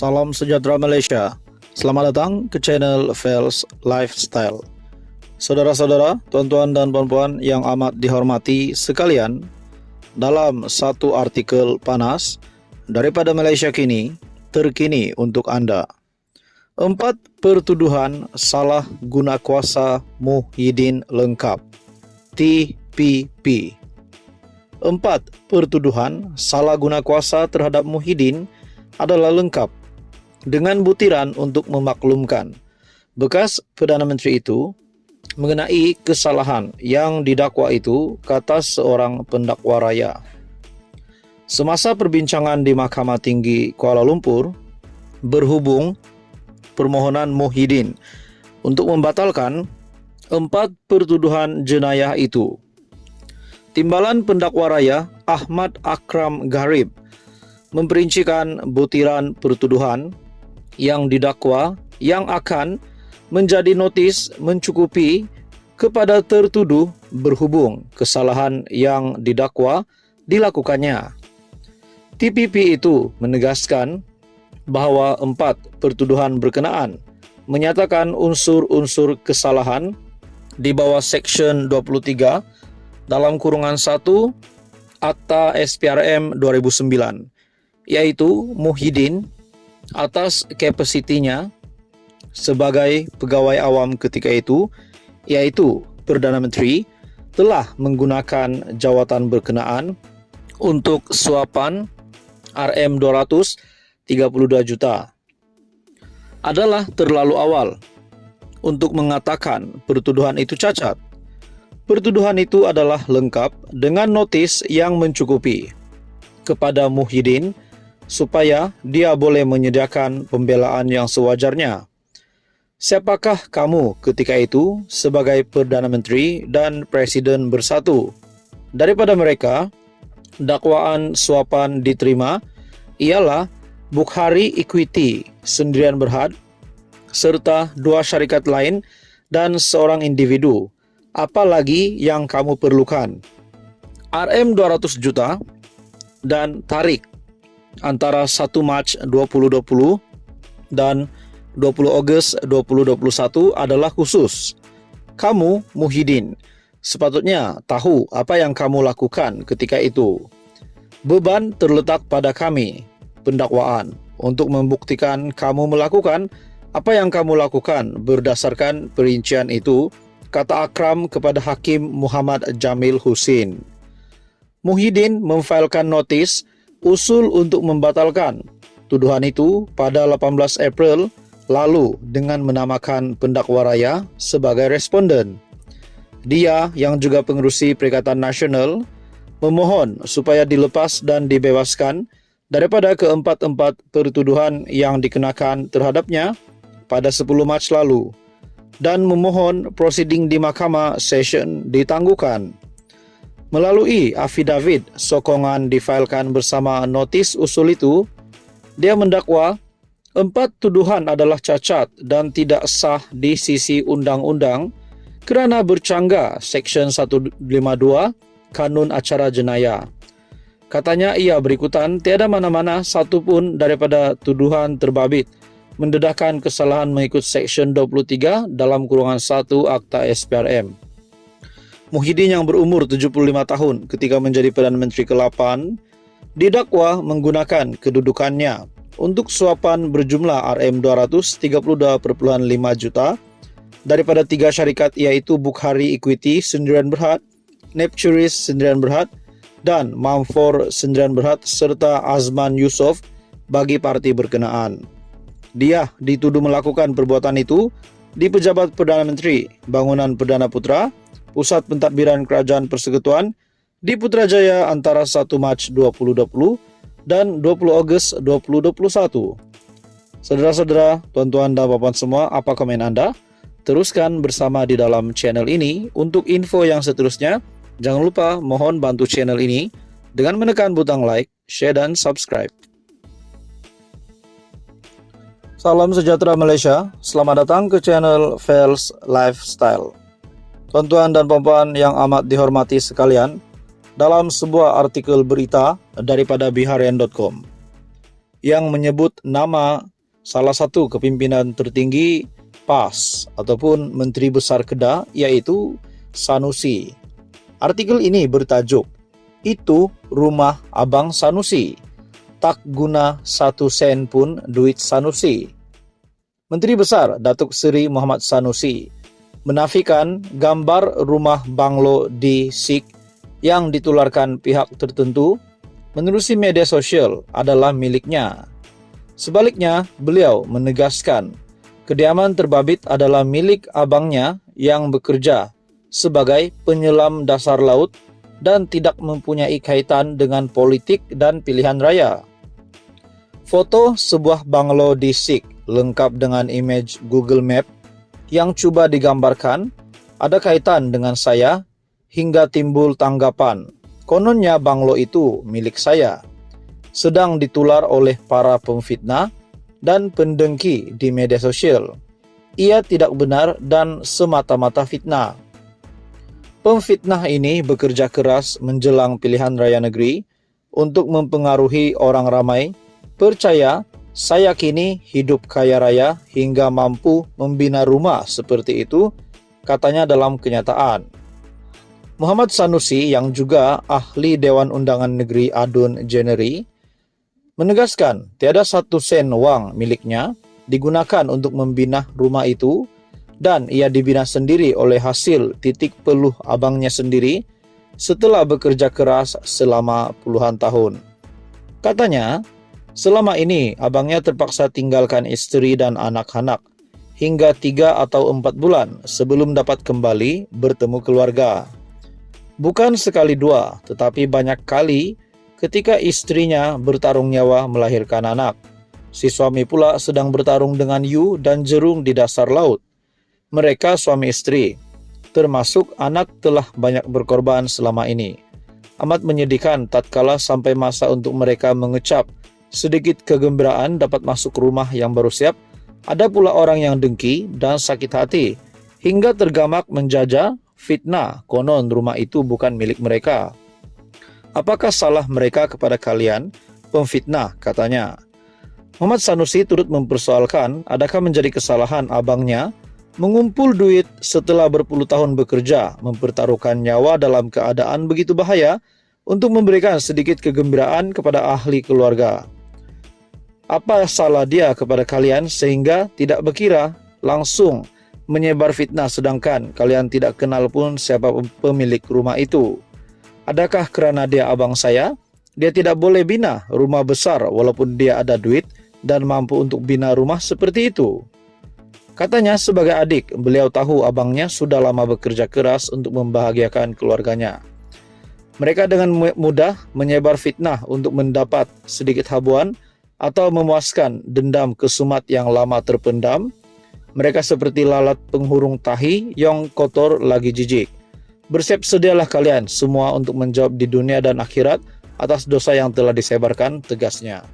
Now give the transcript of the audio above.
Salam sejahtera Malaysia. Selamat datang ke channel Fels Lifestyle. Saudara-saudara, tuan-tuan dan puan-puan yang amat dihormati sekalian, dalam satu artikel panas daripada Malaysia Kini, terkini untuk Anda. 4 pertuduhan salah guna kuasa Muhyiddin lengkap. TPP. 4 pertuduhan salah guna kuasa terhadap Muhyiddin adalah lengkap dengan butiran untuk memaklumkan bekas Perdana Menteri itu mengenai kesalahan yang didakwa itu, kata seorang pendakwa raya. Semasa perbincangan di Mahkamah Tinggi Kuala Lumpur berhubung permohonan Muhyiddin untuk membatalkan 4 pertuduhan jenayah itu, Timbalan Pendakwa Raya Ahmad Akram Gharib memperincikan butiran pertuduhan yang didakwa yang akan menjadi notis mencukupi kepada tertuduh berhubung kesalahan yang didakwa dilakukannya. TPP itu menegaskan bahawa 4 pertuduhan berkenaan menyatakan unsur-unsur kesalahan di bawah Seksyen 23 dalam kurungan 1 Akta SPRM 2009, iaitu Muhyiddin atas kapasitinya sebagai pegawai awam ketika itu, iaitu Perdana Menteri, telah menggunakan jawatan berkenaan untuk suapan RM232 juta. Adalah terlalu awal untuk mengatakan pertuduhan itu cacat. Pertuduhan itu adalah lengkap dengan notis yang mencukupi kepada Muhyiddin supaya dia boleh menyediakan pembelaan yang sewajarnya. Siapakah kamu ketika itu sebagai Perdana Menteri dan Presiden bersatu? Daripada mereka, dakwaan suapan diterima ialah Bukhari Equity Sendirian Berhad serta 2 syarikat lain dan seorang individu. Apalagi yang kamu perlukan? RM200 juta dan tarik antara 1 Mac 2020 dan 20 Ogos 2021 adalah khusus. Kamu, Muhyiddin, sepatutnya tahu apa yang kamu lakukan ketika itu. Beban terletak pada kami, pendakwaan, untuk membuktikan kamu melakukan apa yang kamu lakukan berdasarkan perincian itu, kata Akram kepada Hakim Muhammad Jamil Husin. Muhyiddin memfailkan notis usul untuk membatalkan tuduhan itu pada 18 April lalu dengan menamakan pendakwa raya sebagai responden. Dia yang juga pengerusi Perikatan Nasional memohon supaya dilepas dan dibebaskan daripada keempat-empat pertuduhan yang dikenakan terhadapnya pada 10 Mac lalu dan memohon prosiding di Mahkamah Session ditangguhkan. Melalui afidavit sokongan difailkan bersama notis usul itu, dia mendakwa 4 tuduhan adalah cacat dan tidak sah di sisi undang-undang kerana bercanggah Seksyen 152 Kanun Acara Jenayah. Katanya ia berikutan, tiada mana-mana satu pun daripada tuduhan terbabit mendedahkan kesalahan mengikut Seksyen 23 dalam kurungan 1 Akta SPRM. Muhyiddin yang berumur 75 tahun ketika menjadi Perdana Menteri ke-8 didakwa menggunakan kedudukannya untuk suapan berjumlah RM232.5 juta daripada 3 syarikat, iaitu Bukhari Equity Sendirian Berhad, Nepturis Sendirian Berhad dan Mamfor Sendirian Berhad serta Azman Yusof bagi parti berkenaan. Dia dituduh melakukan perbuatan itu di Pejabat Perdana Menteri, Bangunan Perdana Putra, Pusat Pentadbiran Kerajaan Persekutuan di Putrajaya antara 1 Mac 2020 dan 20 Ogos 2021. Saudara-saudara, tuan-tuan dan puan-puan semua, apa komen Anda? Teruskan bersama di dalam channel ini. Untuk info yang seterusnya, jangan lupa mohon bantu channel ini dengan menekan butang like, share dan subscribe. Salam sejahtera Malaysia, selamat datang ke channel Fels Lifestyle. Tuan-tuan dan puan-puan yang amat dihormati sekalian, dalam sebuah artikel berita daripada Biharian.com yang menyebut nama salah satu kepimpinan tertinggi PAS ataupun Menteri Besar Kedah, yaitu Sanusi. Artikel ini bertajuk, "Itu Rumah Abang Sanusi. Tak guna 1 sen pun duit Sanusi." Menteri Besar Datuk Seri Mohamad Sanusi menafikan gambar rumah banglo di Sik yang ditularkan pihak tertentu menerusi media sosial adalah miliknya. Sebaliknya, beliau menegaskan kediaman terbabit adalah milik abangnya yang bekerja sebagai penyelam dasar laut dan tidak mempunyai kaitan dengan politik dan pilihan raya. Foto sebuah banglo di Sik lengkap dengan image Google Map yang cuba digambarkan ada kaitan dengan saya hingga timbul tanggapan, kononnya banglo itu milik saya, sedang ditular oleh para pemfitnah dan pendengki di media sosial. Ia tidak benar dan semata-mata fitnah. Pemfitnah ini bekerja keras menjelang pilihan raya negeri untuk mempengaruhi orang ramai percaya saya kini hidup kaya raya hingga mampu membina rumah seperti itu, katanya dalam kenyataan. Mohamad Sanusi yang juga ahli Dewan Undangan Negeri Adun Jeneri menegaskan tiada 1 sen wang miliknya digunakan untuk membina rumah itu dan ia dibina sendiri oleh hasil titik peluh abangnya sendiri setelah bekerja keras selama puluhan tahun. Katanya, selama ini abangnya terpaksa tinggalkan istri dan anak-anak hingga 3 atau 4 bulan sebelum dapat kembali bertemu keluarga. Bukan sekali dua, tetapi banyak kali ketika istrinya bertarung nyawa melahirkan anak. Si suami pula sedang bertarung dengan hiu dan jerung di dasar laut. Mereka suami istri, termasuk anak telah banyak berkorban selama ini. Amat menyedihkan tatkala sampai masa untuk mereka mengecap sedikit kegembiraan dapat masuk rumah yang baru siap, ada pula orang yang dengki dan sakit hati, hingga tergamak menjajah fitnah konon rumah itu bukan milik mereka. Apakah salah mereka kepada kalian, pemfitnah, katanya. Mohamad Sanusi turut mempersoalkan adakah menjadi kesalahan abangnya mengumpul duit setelah berpuluh tahun bekerja, mempertaruhkan nyawa dalam keadaan begitu bahaya untuk memberikan sedikit kegembiraan kepada ahli keluarga. Apa salah dia kepada kalian sehingga tidak berkira langsung menyebar fitnah sedangkan kalian tidak kenal pun siapa pemilik rumah itu? Adakah kerana dia abang saya, dia tidak boleh bina rumah besar walaupun dia ada duit dan mampu untuk bina rumah seperti itu? Katanya sebagai adik, beliau tahu abangnya sudah lama bekerja keras untuk membahagiakan keluarganya. Mereka dengan mudah menyebar fitnah untuk mendapat sedikit habuan atau memuaskan dendam kesumat yang lama terpendam. Mereka seperti lalat penghurung tahi yang kotor lagi jijik. Bersiap sedialah kalian semua untuk menjawab di dunia dan akhirat atas dosa yang telah disebarkan, tegasnya.